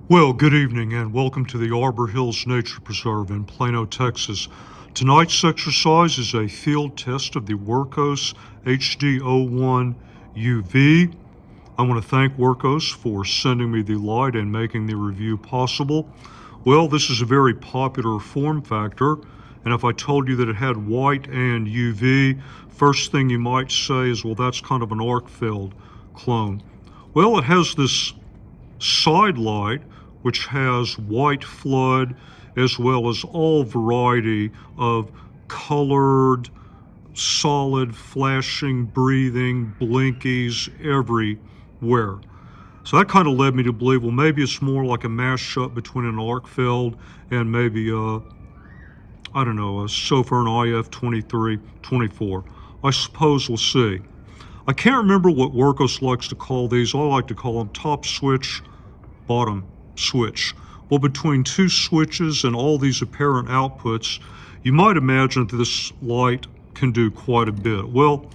Well, good evening and welcome to the Arbor Hills Nature Preserve in Plano, Texas. Tonight's exercise is a field test of the Wurkkos HD01 UV. I want to thank Wurkkos for sending me the light and making the review possible. Well, this is a very popular form factor, and if I told you that it had white and UV, first thing you might say is, well, that's kind of an arc field clone. Well, it has this side light which has white flood as well as all variety of colored, solid, flashing, breathing, blinkies everywhere. So that kind of led me to believe, well, maybe it's more like a mashup between an arc field and maybe a SOFR and IF 2324. I suppose we'll see. I can't remember what Wurkkos likes to call these. I like to call them top switch, bottom switch. Well, between two switches and all these apparent outputs, you might imagine that this light can do quite a bit. Well,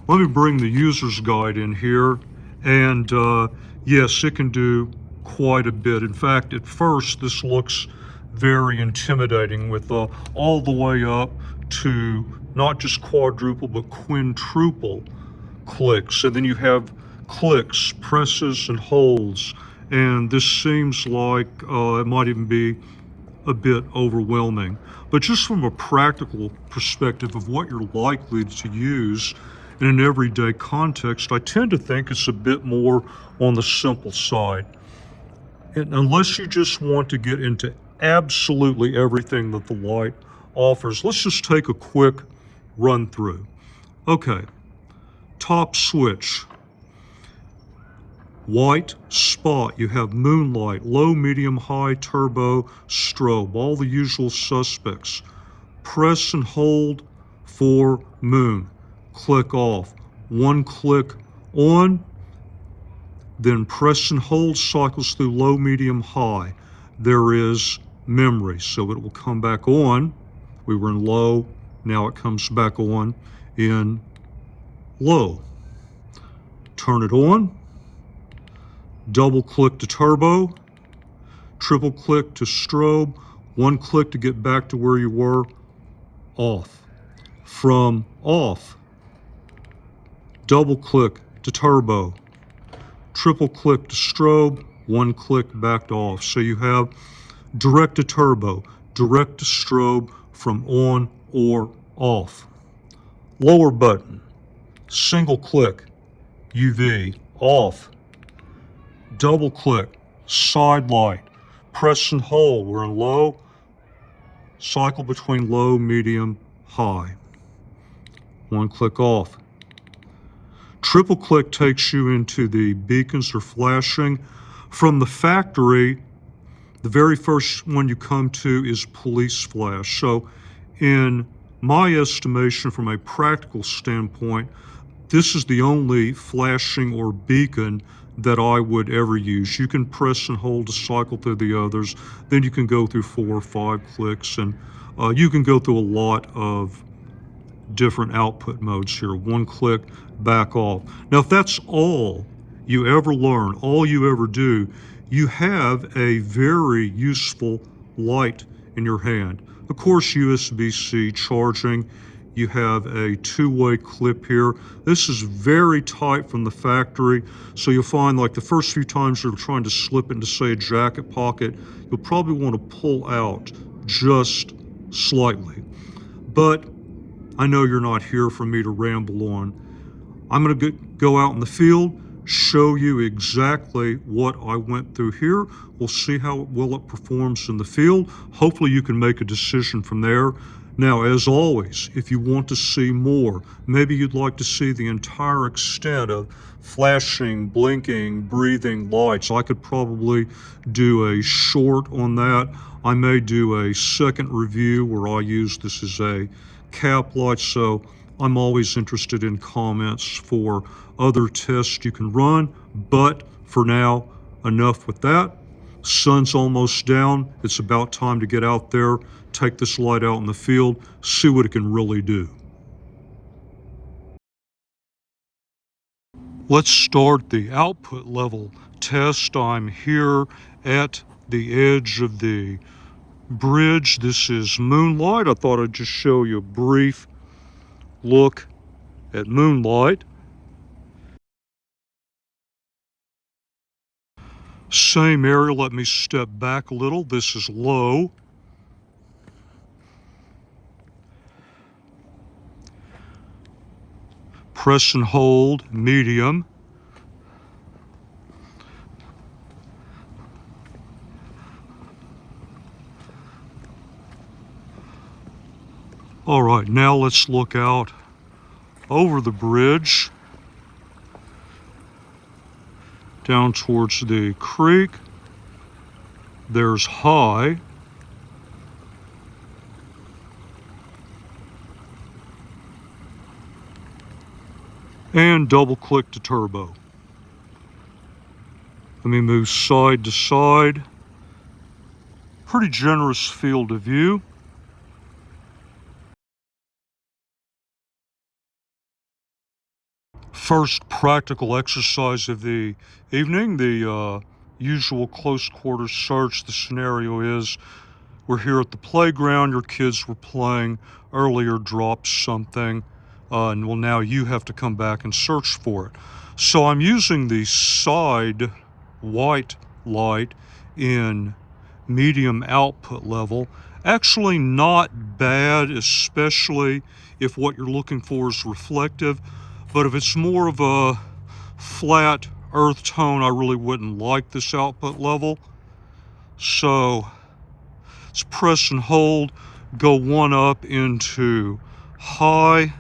let me bring the user's guide in here, and yes, it can do quite a bit. In fact, at first, this looks very intimidating with all the way up to not just quadruple, but quintuple clicks. And then you have clicks, presses, and holds. And this seems like it might even be a bit overwhelming. But just from a practical perspective of what you're likely to use in an everyday context, I tend to think it's a bit more on the simple side. And unless you just want to get into absolutely everything that the light offers, let's just take a quick run through. Okay, top switch. White spot, you have Moonlight, low, medium, high, turbo, strobe, all the usual suspects. Press and hold for moon. Click off. One click on, then press and hold cycles through low, medium, high. There is memory, so it will come back on. We were in low, now it comes back on in low. Turn it on. Double click to turbo, triple click to strobe, one click to get back to where you were, off. From off, double click to turbo, triple click to strobe, one click back to off. So you have direct to turbo, direct to strobe from on or off. Lower button, single click, UV, off. Double click, side light, press and hold, we're in low, cycle between low, medium, high. One click off. Triple click takes you into the beacons or flashing. From the factory, the very first one you come to is police flash. So in my estimation, from a practical standpoint, this is the only flashing or beacon that I would ever use. You can press and hold to cycle through the others, then you can go through 4 or 5 clicks, and you can go through a lot of different output modes here. One click, back off. Now, if that's all you ever learn, all you ever do, you have a very useful light in your hand. Of course, USB-C charging. You have a 2-way clip here. This is very tight from the factory, so you'll find like the first few times you're trying to slip into, say, a jacket pocket, you'll probably want to pull out just slightly. But I know you're not here for me to ramble on. I'm going to go out in the field, show you exactly what I went through here. We'll see how well it performs in the field. Hopefully you can make a decision from there. Now, as always, if you want to see more, maybe you'd like to see the entire extent of flashing, blinking, breathing lights, I could probably do a short on that. I may do a second review where I use this as a cap light, so I'm always interested in comments for other tests you can run. But for now, enough with that. Sun's almost down. It's about time to get out there, take this light out in the field, see what it can really do. Let's start the output level test. I'm here at the edge of the bridge. This is Moonlight. I thought I'd just show you a brief look at Moonlight. Same area. Let me step back a little. This is low. Press and hold, medium. All right, now let's look out over the bridge down towards the creek. There's high. And double click to turbo. Let me move side to side. Pretty generous field of view. First practical exercise of the evening, the usual close quarters search. The scenario is we're here at the playground, your kids were playing earlier, dropped something, and well, now you have to come back and search for it. So I'm using the side white light in medium output level. Actually not bad, especially if what you're looking for is reflective. But if it's more of a flat earth tone, I really wouldn't like this output level. So let's press and hold, go one up into high.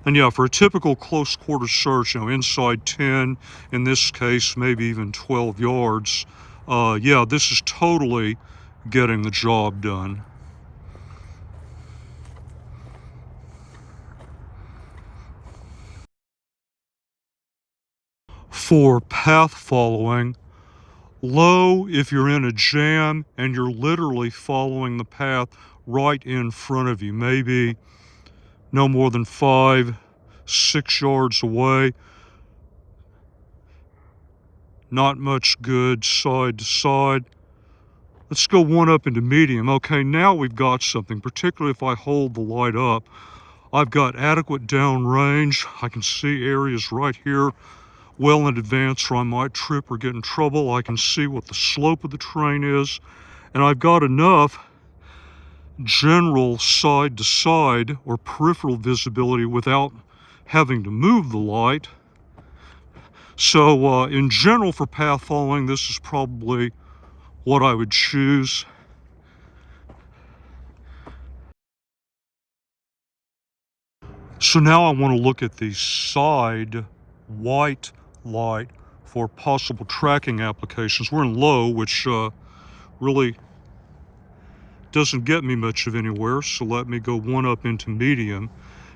And yeah, for a typical close quarter search, inside 10, in this case, maybe even 12 yards, yeah, this is totally getting the job done. For path following, low if you're in a jam and you're literally following the path right in front of you, maybe no more than 5-6 yards away. Not much good side to side. Let's go one up into medium. Okay, now we've got something, particularly if I hold the light up. I've got adequate downrange. I can see areas right here well in advance where I might trip or get in trouble. I can see what the slope of the terrain is, and I've got enough general side to side or peripheral visibility without having to move the light. So in general, for path following, this is probably what I would choose. So now I want to look at the side white light for possible tracking applications. We're in low, which really doesn't get me much of anywhere, so let me go one up into medium.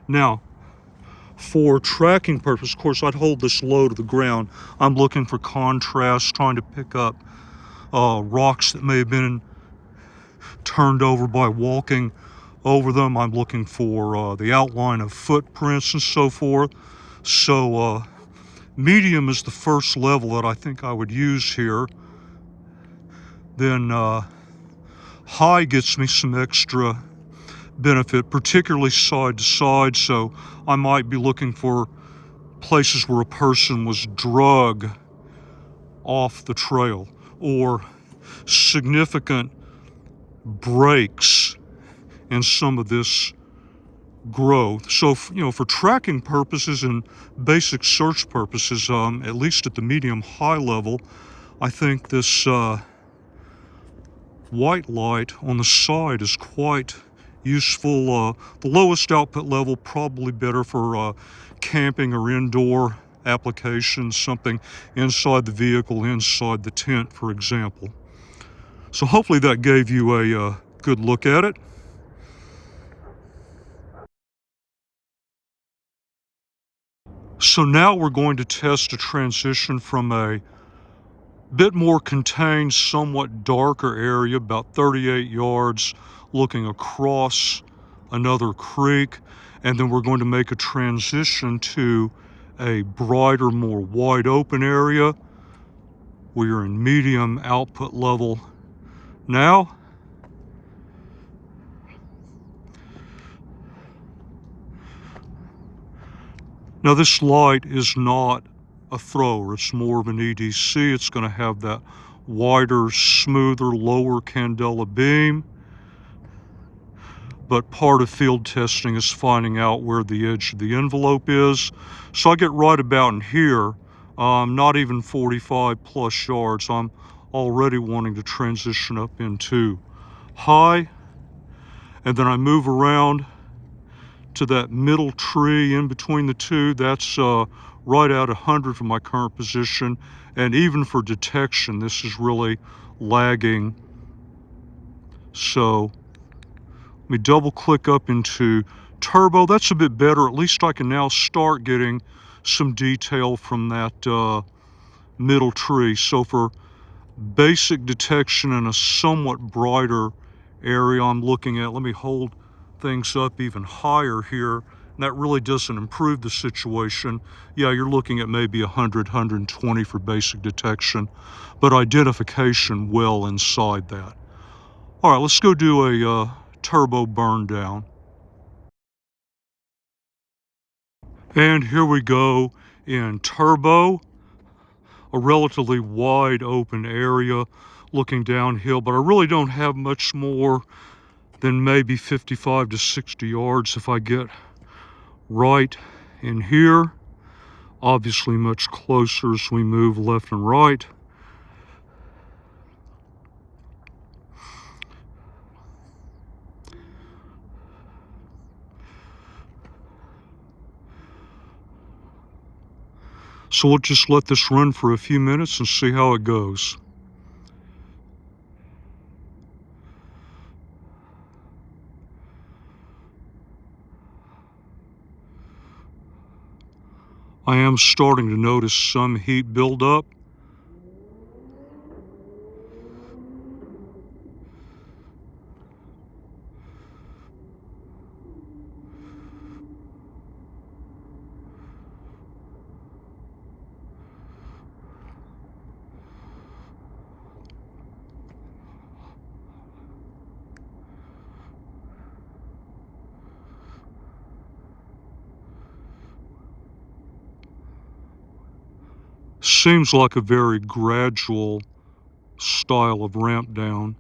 Now, for tracking purpose, of course, I'd hold this low to the ground. I'm looking for contrast, trying to pick up rocks that may have been turned over by walking over them. I'm looking for the outline of footprints and so forth. So medium is the first level that I think I would use here. Then high gets me some extra benefit, particularly side to side. So I might be looking for places where a person was drug off the trail or significant breaks in some of this growth. So, for tracking purposes and basic search purposes, at least at the medium-high level, I think this white light on the side is quite useful. The lowest output level probably better for camping or indoor applications, something inside the vehicle, inside the tent, for example. So hopefully that gave you a good look at it. So now we're going to test a transition from a bit more contained, somewhat darker area, about 38 yards, looking across another creek, and then we're going to make a transition to a brighter, more wide open area We are in medium output level now. Now this light is not a thrower, it's more of an EDC. It's going to have that wider, smoother, lower candela beam. But part of field testing is finding out where the edge of the envelope is. So I get right about in here, not even 45 plus yards. I'm already wanting to transition up into high. And then I move around to that middle tree in between the two. That's right at 100 from my current position. And even for detection, this is really lagging. So let me double click up into turbo. That's a bit better. At least I can now start getting some detail from that middle tree. So for basic detection in a somewhat brighter area I'm looking at, let me hold things up even higher here. And that really doesn't improve the situation. Yeah, you're looking at maybe 100, 120 for basic detection, but identification well inside that. All right, let's go do a turbo burn down. And here we go in turbo, a relatively wide open area looking downhill, but I really don't have much more than maybe 55 to 60 yards if I get right in here. Obviously much closer as we move left and right. So we'll just let this run for a few minutes and see how it goes. I am starting to notice some heat buildup. Seems like a very gradual style of ramp down.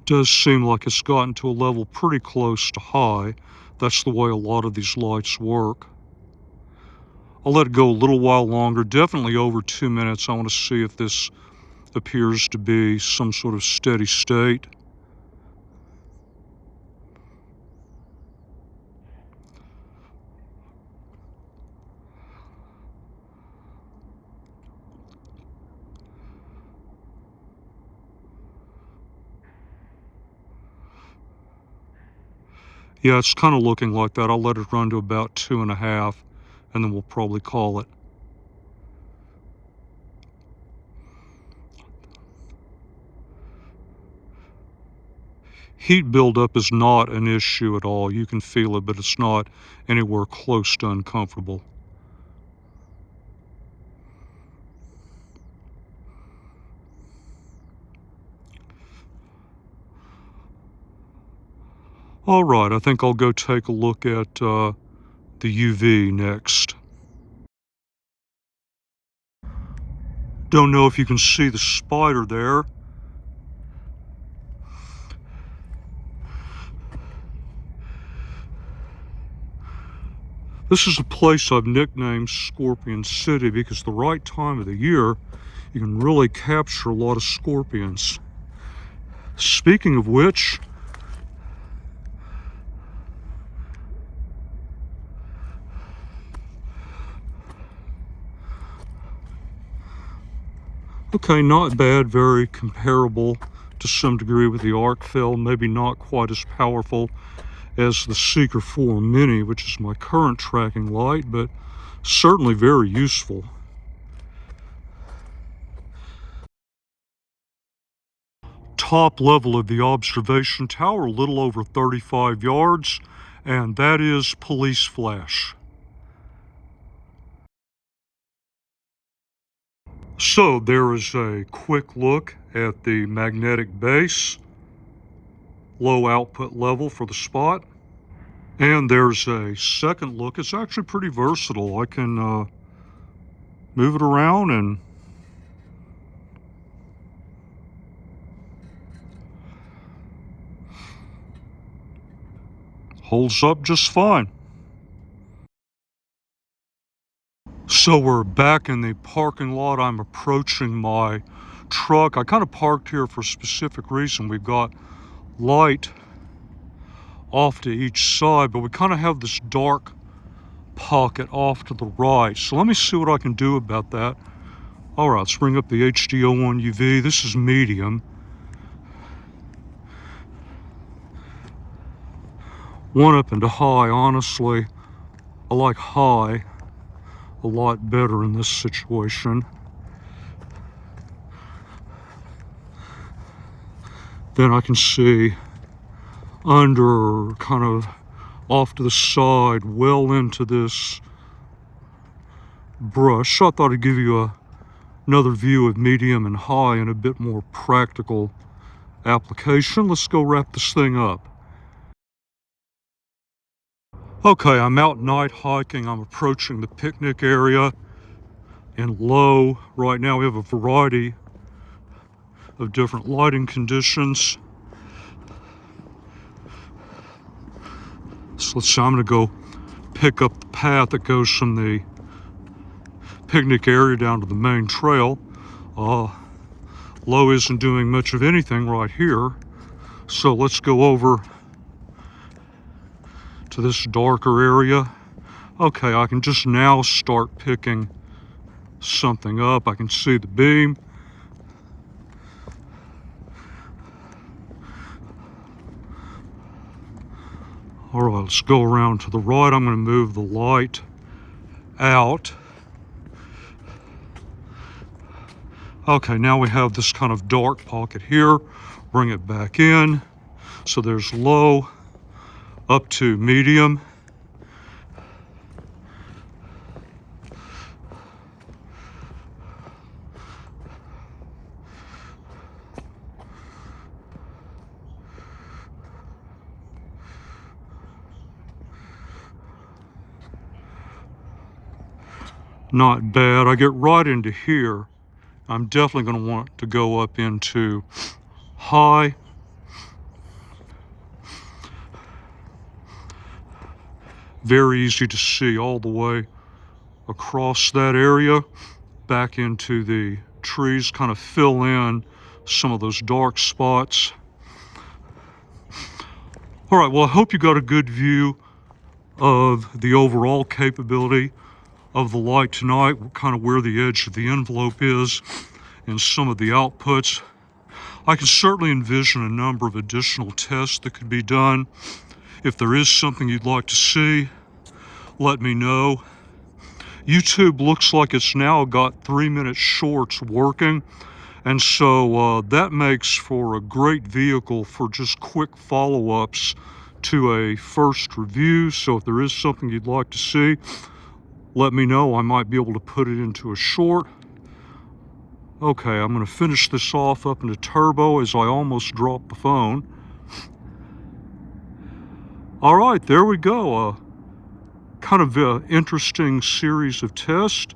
Does seem like it's gotten to a level pretty close to high. That's the way a lot of these lights work. I'll let it go a little while longer, definitely over 2 minutes. I want to see if this appears to be some sort of steady state. Yeah, it's kind of looking like that. I'll let it run to about 2.5, and then we'll probably call it. Heat buildup is not an issue at all. You can feel it, but it's not anywhere close to uncomfortable. All right, I think I'll go take a look at the UV next. Don't know if you can see the spider there. This is a place I've nicknamed Scorpion City because the right time of the year, you can really capture a lot of scorpions. Speaking of which, okay, not bad, very comparable to some degree with the arc film, maybe not quite as powerful as the Seeker 4 Mini, which is my current tracking light, but certainly very useful. top level of the observation tower, a little over 35 yards, and that is police flash. So there is a quick look at the magnetic base, low output level for the spot. And there's a second look. It's actually pretty versatile. I can move it around and holds up just fine. So we're back in the parking lot. I'm approaching my truck. I kind of parked here for a specific reason. We've got light off to each side, but we kind of have this dark pocket off to the right. So let me see what I can do about that. All right, let's bring up the HD01 UV. This is medium. One up into high. Honestly, I like high a lot better in this situation. Then I can see under, kind of off to the side, well into this brush. So I thought I'd give you another view of medium and high and a bit more practical application. Let's go wrap this thing up. Okay, I'm out night hiking. I'm approaching the picnic area in low. Right now we have a variety of different lighting conditions. So let's see, I'm gonna go pick up the path that goes from the picnic area down to the main trail. Low isn't doing much of anything right here. So let's go over to this darker area. Okay, I can just now start picking something up. I can see the beam. All right, let's go around to the right. I'm going to move the light out. Okay, now we have this kind of dark pocket here. Bring it back in. So there's low up to medium. Not bad. I get right into here. I'm definitely going to want to go up into high. Very easy to see all the way across that area, back into the trees, kind of fill in some of those dark spots. All right, well, I hope you got a good view of the overall capability of the light tonight, kind of where the edge of the envelope is and some of the outputs. I can certainly envision a number of additional tests that could be done. If there is something you'd like to see, let me know. YouTube looks like it's now got 3-minute shorts working, and so that makes for a great vehicle for just quick follow-ups to a first review. So if there is something you'd like to see, let me know. I might be able to put it into a short. Okay, I'm going to finish this off up into turbo as I almost dropped the phone. All right, there we go. Kind of an interesting series of tests.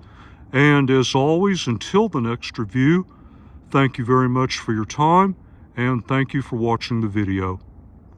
And as always, until the next review, thank you very much for your time, and thank you for watching the video.